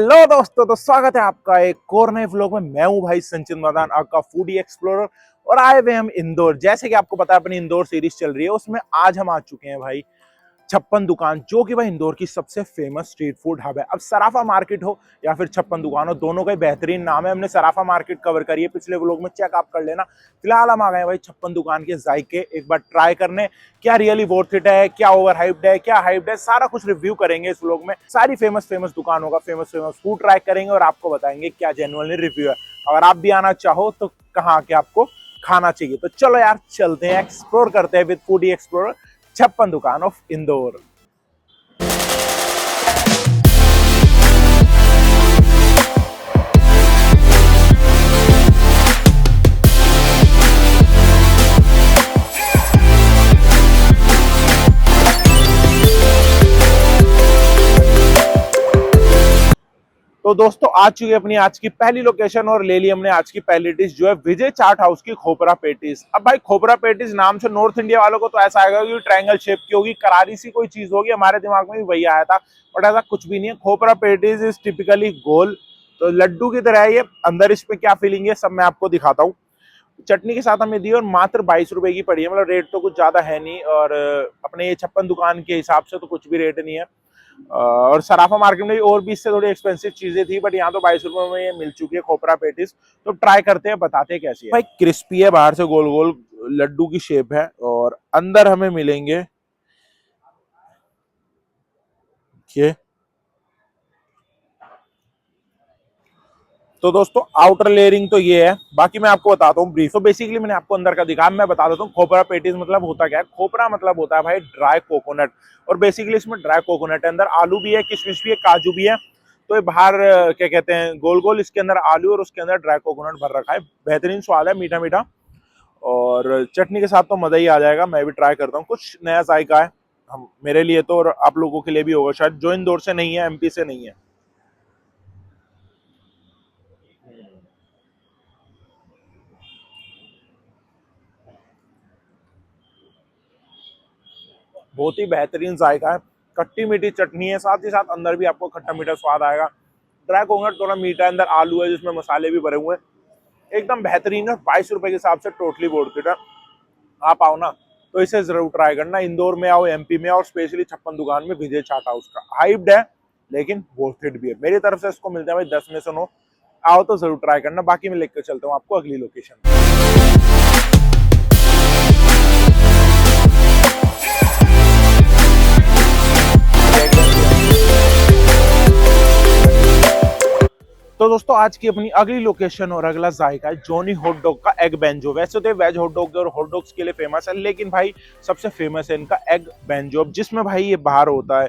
Hello दोस्तों, तो स्वागत है आपका एक और नए व्लॉग में। मैं हूं भाई संचित मदान, आपका फूडी एक्सप्लोरर, और आए हुए हम इंदौर। जैसे कि आपको पता है अपनी इंदौर सीरीज चल रही है, उसमें आज हम आ चुके हैं भाई छप्पन दुकान, जो कि भाई इंदौर की सबसे फेमस स्ट्रीट फूड हब है। अब सराफा मार्केट हो या फिर छप्पन दुकान हो, दोनों का ही बेहतरीन नाम है। हमने सराफा मार्केट कवर करी है पिछले व्लॉग में, चेक आप कर लेना। फिलहाल हम आ गए भाई छप्पन दुकान के जायके एक बार ट्राई करने। क्या रियली वर्थ इट है, क्या ओवर हाइप्ड है, क्या हाइप्ड है, सारा कुछ रिव्यू करेंगे इस व्लॉग में। सारी फेमस फेमस दुकानों का फेमस फूड ट्राई करेंगे और आपको बताएंगे क्या जेन्युइनली रिव्यू है। अगर आप भी आना चाहो तो कहाँ आके आपको खाना चाहिए। तो चलो यार चलते हैं, एक्सप्लोर करते हैं विद फूडी एक्सप्लोरर छप्पन दुकान ऑफ इंदौर। तो दोस्तों आ चुकी है अपनी आज की पहली लोकेशन और ले ली हमने आज की पहली डिश, जो है विजय चाट हाउस की खोपरा पेटीज। अब भाई खोपरा पेटीज नाम से नॉर्थ इंडिया वालों को तो ऐसा आएगा कि ट्रायंगल शेप की होगी, करारी सी कोई चीज होगी। हमारे दिमाग में भी वही आया था, बट ऐसा कुछ भी नहीं है। खोपरा पेटीज इज टिपिकली गोल, तो लड्डू की तरह है ये। अंदर इसमें क्या फीलिंग है सब मैं आपको दिखाता हूँ। चटनी के साथ हमें दी और मात्र 22 रुपए की पड़ी है, मतलब रेट तो कुछ ज्यादा है नहीं, और अपने ये छप्पन दुकान के हिसाब से तो कुछ भी रेट नहीं है। और सराफा मार्केट में और भी इससे थोड़ी एक्सपेंसिव चीजें थी, बट यहाँ तो 22 रुपए में ये मिल चुकी है खोपरा पेटिस। तो ट्राई करते हैं, बताते हैं कैसी है। भाई क्रिस्पी है, बाहर से गोल गोल लड्डू की शेप है, और अंदर हमें मिलेंगे ये। तो दोस्तों आउटर लेयरिंग तो ये है, बाकी मैं आपको बताता हूँ ब्रीफ। तो बेसिकली मैंने आपको अंदर का दिखाया, मैं बता देता हूँ खोपरा पेटीज मतलब होता क्या है। खोपरा मतलब होता है भाई ड्राई कोकोनट, और बेसिकली इसमें ड्राई कोकोनट है। अंदर आलू भी है, किशमिश भी है, काजू भी है। तो ये बाहर क्या कहते हैं गोल गोल, इसके अंदर आलू और उसके अंदर ड्राई कोकोनट भर रखा है। बेहतरीन स्वाद है, मीठा मीठा, और चटनी के साथ तो मजा ही आ जाएगा। मैं भी ट्राई करता हूँ, कुछ नया जायका है हम मेरे लिए तो, और आप लोगों के लिए भी होगा शायद, जो इंदौर से नहीं है, एमपी से नहीं है। बहुत ही बेहतरीन जायका है, खट्टी मीठी चटनी है, साथ ही साथ अंदर भी आपको खट्टा मीठा स्वाद आएगा। ड्राई कोकोनट थोड़ा मीठा है, अंदर आलू है जिसमें मसाले भी भरे हुए हैं। एकदम बेहतरीन है, 22 रुपए के हिसाब से टोटली वर्थ इट है। आप आओ ना तो इसे जरूर ट्राई करना। इंदौर में आओ, एमपी में आओ, और स्पेशली छप्पन दुकान में विजय चाट हाउस का। हाइप्ड है लेकिन वर्थ इट भी है। मेरी तरफ से इसको मिलते हैं भाई 10 में से 9। आओ तो जरूर ट्राई करना। बाकी मैं लेकर चलता हूँ आपको अगली लोकेशन। तो दोस्तों आज की अपनी अगली लोकेशन और अगला जायका है जॉनी हॉट डॉग का एग बेंजो। वैसे तो वेज हॉट डॉग और हॉट डॉग्स के लिए फेमस है, लेकिन भाई सबसे फेमस है इनका एग बेंजो, जिसमें भाई ये बाहर होता है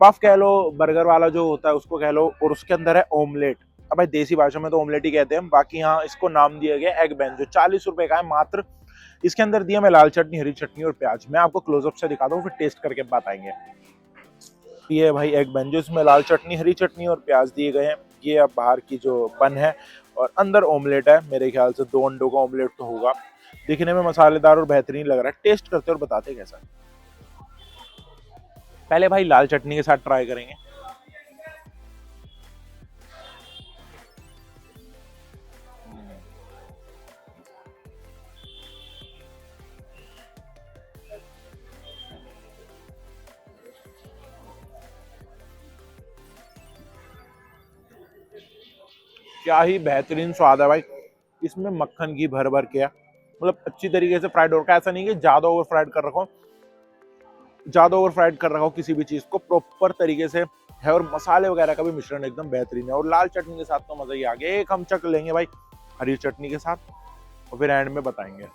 पफ कह लो, बर्गर वाला जो होता है उसको कह लो, और उसके अंदर है ऑमलेट। अब भाई देसी भाषा में तो ऑमलेट ही कहते हैं, बाकी यहाँ इसको नाम दिया गया एग बेंजो। 40 रुपए का है मात्र। इसके अंदर दिया मैं लाल चटनी, हरी चटनी और प्याज। मैं आपको क्लोजअप से दिखाता हूँ, फिर टेस्ट करके बताएंगे। ये भाई एग बेंजो, इसमें लाल चटनी, हरी चटनी और प्याज दिए गए हैं। ये अब बाहर की जो बन है, और अंदर ऑमलेट है। मेरे ख्याल से 2 अंडों का ऑमलेट तो होगा। दिखने में मसालेदार और बेहतरीन लग रहा है। टेस्ट करते और बताते कैसा है। पहले भाई लाल चटनी के साथ ट्राई करेंगे। क्या ही बेहतरीन स्वाद है भाई। इसमें मक्खन घी भर भर के है, मतलब अच्छी तरीके से फ्राइड हो रखा है। ऐसा नहीं कि ज्यादा ओवर फ्राइड कर रखो, किसी भी चीज को प्रॉपर तरीके से है, और मसाले वगैरह का भी मिश्रण एकदम बेहतरीन है। और लाल चटनी के साथ तो मजा ही आ गया। एक हम चख लेंगे भाई हरी चटनी के साथ, और फिर एंड में बताएंगे।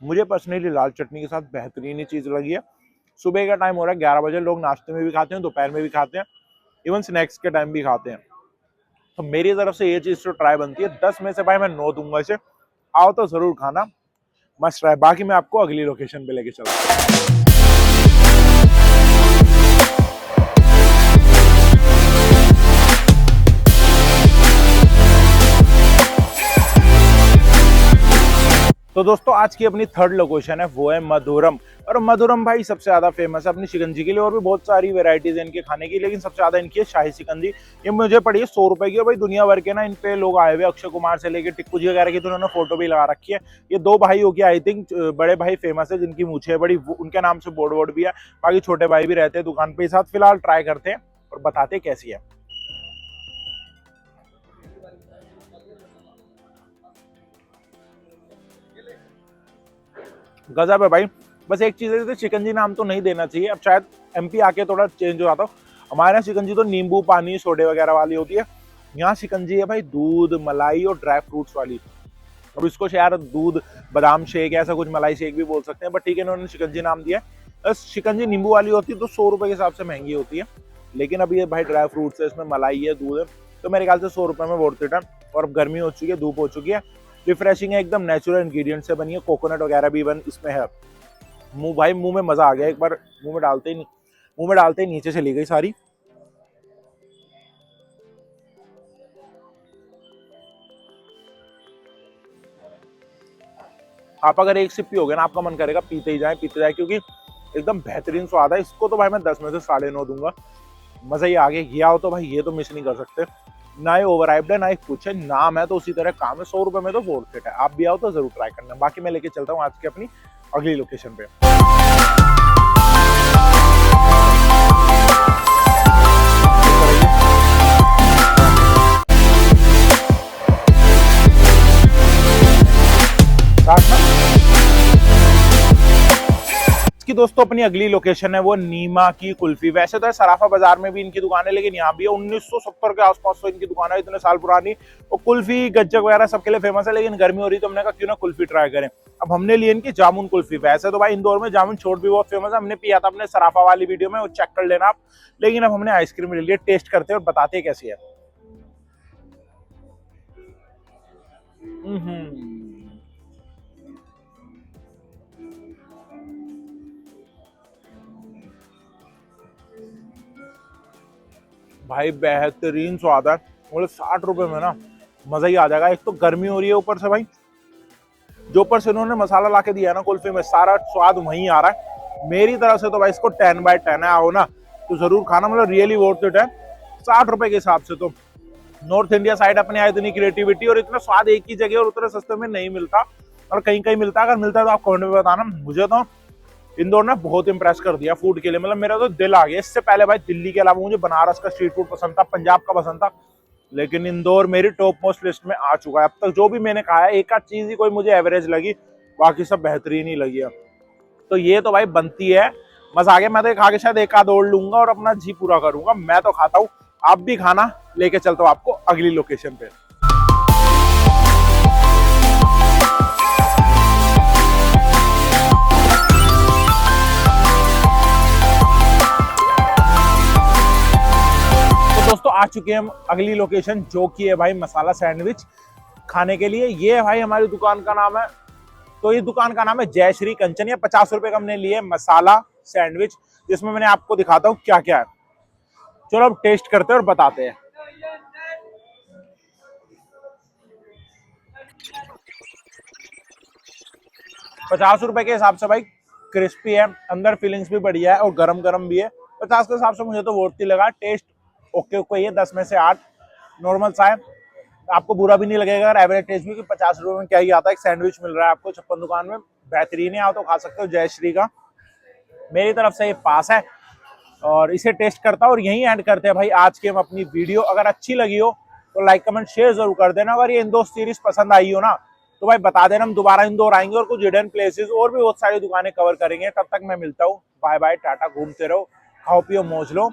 मुझे पर्सनली लाल चटनी के साथ बेहतरीन ही चीज लगी है। सुबह का टाइम हो रहा है 11 बजे, लोग नाश्ते में भी खाते हैं, दोपहर में भी खाते हैं, इवन स्नैक्स के टाइम भी खाते हैं। तो मेरी तरफ से ये चीज तो ट्राई बनती है। 10 में से भाई मैं 9 दूंगा इसे। आओ तो जरूर खाना, मस्ट ट्राई। बाकी मैं आपको अगली लोकेशन पे लेके चलूंगा। तो दोस्तों आज की अपनी थर्ड लोकेशन है वो है मधुरम। और मधुरम भाई सबसे ज्यादा फेमस है अपनी शिकंजी के लिए, और भी बहुत सारी वेराइटीज है इनके खाने की, लेकिन सबसे ज्यादा इनकी है शाही शिकंजी। ये मुझे पड़ी है 100 रुपए की, और भाई दुनिया भर के ना इन पे लोग आए हुए, अक्षय कुमार से लेके टिक्कू जी वगैरह की, तो उन्होंने फोटो भी लगा रखी है। ये दो भाई हो गया आई थिंक, बड़े भाई फेमस है जिनकी मूछें बड़ी, उनके नाम से बोर्ड वोर्ड भी है। बाकी छोटे भाई भी रहते हैं दुकान पे साथ। फिलहाल ट्राई करते हैं और बताते कैसी है। गजब है भाई। बस एक चीज है, शिकंजी नाम तो नहीं देना चाहिए, अब शायद एमपी आके थोड़ा चेंज हो जाता हो। हमारे यहाँ शिकंजी तो नींबू पानी सोडे वगैरह वाली होती है, यहाँ शिकंजी है भाई दूध मलाई और ड्राई फ्रूट्स वाली। अब इसको शायद दूध बादाम शेक ऐसा कुछ मलाई शेक भी बोल सकते हैं, बट ठीक है इन्होंने शिकंजी नाम दिया है। शिकंजी नींबू वाली होती है तो 100 रुपए के हिसाब से महंगी होती है, लेकिन अब ये भाई ड्राई फ्रूट्स है, इसमें मलाई है दूध है, तो मेरे ख्याल से 100 रुपए में वर्थ इट है। और अब गर्मी हो चुकी है, धूप हो चुकी है, रिफ्रेशिंग है, एकदम नेचुरल इंग्रेडिएंट से बनी है, कोकोनट वगैरह भी इवन इसमें है। मुंह भाई मुंह में मजा आ गया, एक बार मुंह में डालते ही नीचे चली गई सारी। आप अगर एक सिप पियोगे ना, आपका मन करेगा पीते ही जाए, क्योंकि एकदम बेहतरीन स्वाद है। इसको तो भाई मैं 10 में से 9.5 दूंगा, मजा ही आ गया। ये आओ तो भाई ये तो मिस नहीं कर सकते, ना ही ओवर हाइप्ड है ना ही कुछ है, नाम है तो उसी तरह काम है। 100 रुपए में तो वर्थ इट है, आप भी आओ तो जरूर ट्राई करना। बाकी मैं लेके चलता हूँ आज की अपनी अगली लोकेशन पे। इसकी दोस्तों अपनी अगली लोकेशन है वो नीमा की कुल्फी। वैसे तो है सराफा बाजार में भी इनकी दुकान है, लेकिन यहाँ भी है 1970 के आसपास तो इनकी दुकान है, इतने साल पुरानी। और कुल्फी गज्जक वगैरह सबके लिए फेमस है, लेकिन गर्मी हो रही तो हमने कहा क्यों ना कुल्फी ट्राई करें। अब हमने ली इनकी जामुन कुल्फी। वैसे तो भाई इंदौर में जामुन छोट भी बहुत फेमस है, हमने पिया था अपने सराफा वाली वीडियो में, वो चेक कर लेना आप। लेकिन अब हमने आइसक्रीम ले लिया, टेस्ट करते और बताते कैसी है। भाई बेहतरीन स्वाद है, मतलब 60 रुपए में ना मजा ही आ जाएगा। एक तो गर्मी हो रही है, ऊपर से भाई जो ऊपर से उन्होंने मसाला ला के दिया है ना कुल्फी में, सारा स्वाद वहीं आ रहा है। मेरी तरफ से तो भाई इसको 10/10 है, आओ ना तो जरूर खाना, मतलब रियली वर्थ इट है 60 रुपए के हिसाब से। तो नॉर्थ इंडिया साइड अपने यहाँ इतनी क्रिएटिविटी और इतना स्वाद एक ही जगह और उतने सस्ते में नहीं मिलता, और कहीं कहीं मिलता है। अगर मिलता है तो आप कमेंट में बताना। मुझे तो इंदौर ने बहुत इंप्रेस कर दिया फूड के लिए, मतलब मेरा तो दिल आ गया। इससे पहले भाई दिल्ली के अलावा मुझे बनारस का स्ट्रीट फूड पसंद था, पंजाब का पसंद था, लेकिन इंदौर मेरी टॉप मोस्ट लिस्ट में आ चुका है। अब तक जो भी मैंने खाया एक आध चीज ही कोई मुझे एवरेज लगी, बाकी सब बेहतरीन ही लगी है। तो ये तो भाई बनती है, मजा आ गया। मैं तो खा के शायद एक आध और लूंगा और अपना जी पूरा करूंगा। मैं तो खाता हूँ, आप भी खाना। लेके चलता हूँ आपको अगली लोकेशन पे। दोस्तों आ चुके हैं हम अगली लोकेशन, जो कि है भाई मसाला सैंडविच खाने के लिए। ये भाई हमारी दुकान का नाम है, तो ये दुकान का नाम है जय श्री कंचन। ये 50 रुपए का हमने लिए मसाला सैंडविच, जिसमें मैंने आपको दिखाता हूँ क्या क्या है। चलो अब टेस्ट करते हैं और बताते हैं। ₹50 के हिसाब से भाई क्रिस्पी है, अंदर फीलिंग्स भी बढ़िया है और गरम गरम भी है। 50 के हिसाब से मुझे तो वर्थ ही लगा। टेस्ट ओके ओके, ये 10 में से 8 नॉर्मल सा है, आपको बुरा भी नहीं लगेगा। अगर एवरेज टेस्ट भी कि 50 रुपए में क्या ही आता है, एक सैंडविच मिल रहा है आपको 56 दुकान में, बेहतरीन है। आप तो खा सकते हो जय श्री का। मेरी तरफ से ये पास है और इसे टेस्ट करता हूँ और यहीं एंड करते हैं भाई आज की हम अपनी वीडियो। अगर अच्छी लगी हो तो लाइक कमेंट शेयर जरूर कर देना। अगर ये इंदौर सीरीज पसंद आई हो ना तो भाई बता देना, हम दोबारा इंदौर आएंगे और कुछ हिडन प्लेसेस और भी बहुत सारी दुकानें कवर करेंगे। तब तक मैं मिलता हूँ, बाय बाय, टाटा, घूमते रहो, खाओ पियो मौज लो।